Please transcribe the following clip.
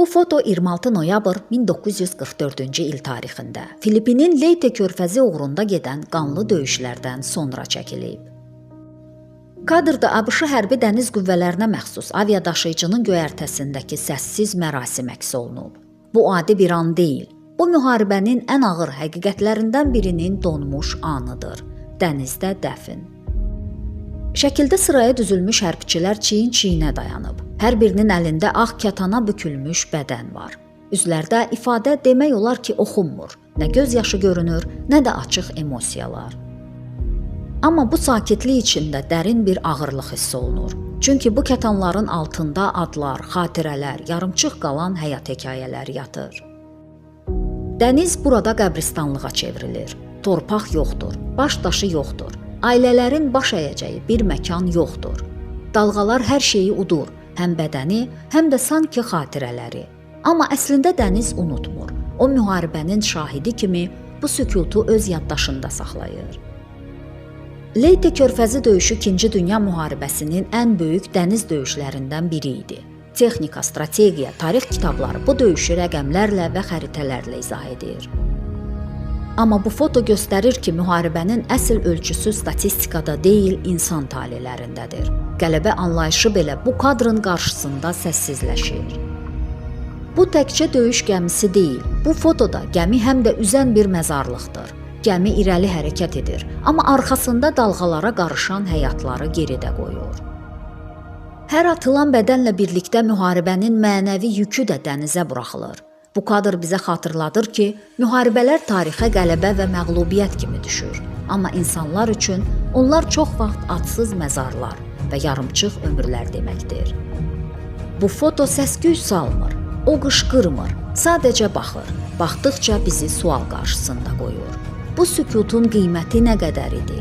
Bu foto 26 noyabr 1944-cü il tarixində Filippinin Leyte körfəzi uğrunda gedən qanlı döyüşlərdən sonra çəkilib. Kadrda ABŞ hərbi dəniz qüvvələrinə məxsus aviadaşıyıcının göyərtəsindəki səssiz mərasim əks olunub. Bu adi bir an deyil. Bu müharibənin ən ağır həqiqətlərindən birinin donmuş anıdır. Dənizdə dəfn. Şəkildə sıraya düzülmüş hərbçilər çiyin-çiyinə dayanıb. Hər birinin əlində ağ kətana bükülmüş bədən var. Üzlərdə ifadə demək olar ki, oxunmur. Nə göz yaşı görünür, nə də açıq emosiyalar. Amma bu sakitlik içində dərin bir ağırlıq hiss olunur. Çünki bu kətanların altında adlar, xatirələr, yarımçıq qalan həyat hekayələri yatır. Dəniz burada qəbristanlığa çevrilir. Torpaq yoxdur, baş daşı yoxdur. Ailələrin baş əyəcəyi bir məkan yoxdur. Dalğalar hər şeyi udur, həm bədəni, həm də sanki xatirələri. Amma əslində dəniz unutmur. O müharibənin şahidi kimi bu sükutu öz yaddaşında saxlayır. Leyte körfəzi döyüşü 2-ci Dünya müharibəsinin ən böyük dəniz döyüşlərindən biri idi. Texnika, strategiya, tarix kitabları bu döyüşü rəqəmlərlə və xəritələrlə izah edir. Amma bu foto göstərir ki, müharibənin əsl ölçüsü statistikada deyil, insan talelərindədir. Qələbə anlayışı belə bu kadrın qarşısında səssizləşir. Bu təkcə döyüş gəmisi deyil, bu fotoda gəmi həm də üzən bir məzarlıqdır. Gəmi irəli hərəkət edir, amma arxasında dalğalara qarışan həyatları geridə qoyur. Hər atılan bədənlə birlikdə müharibənin mənəvi yükü də dənizə buraxılır. Bu kadr bizə xatırladır ki, müharibələr tarixə qələbə və məğlubiyyət kimi düşür. Amma insanlar üçün onlar çox vaxt adsız məzarlar və yarımçıq ömürlər deməkdir. Bu foto səs-küy salmır, o qışqırmır, sadəcə baxır. Baxdıqca bizi sual qarşısında qoyur. Bu sükutun qiyməti nə qədər idi?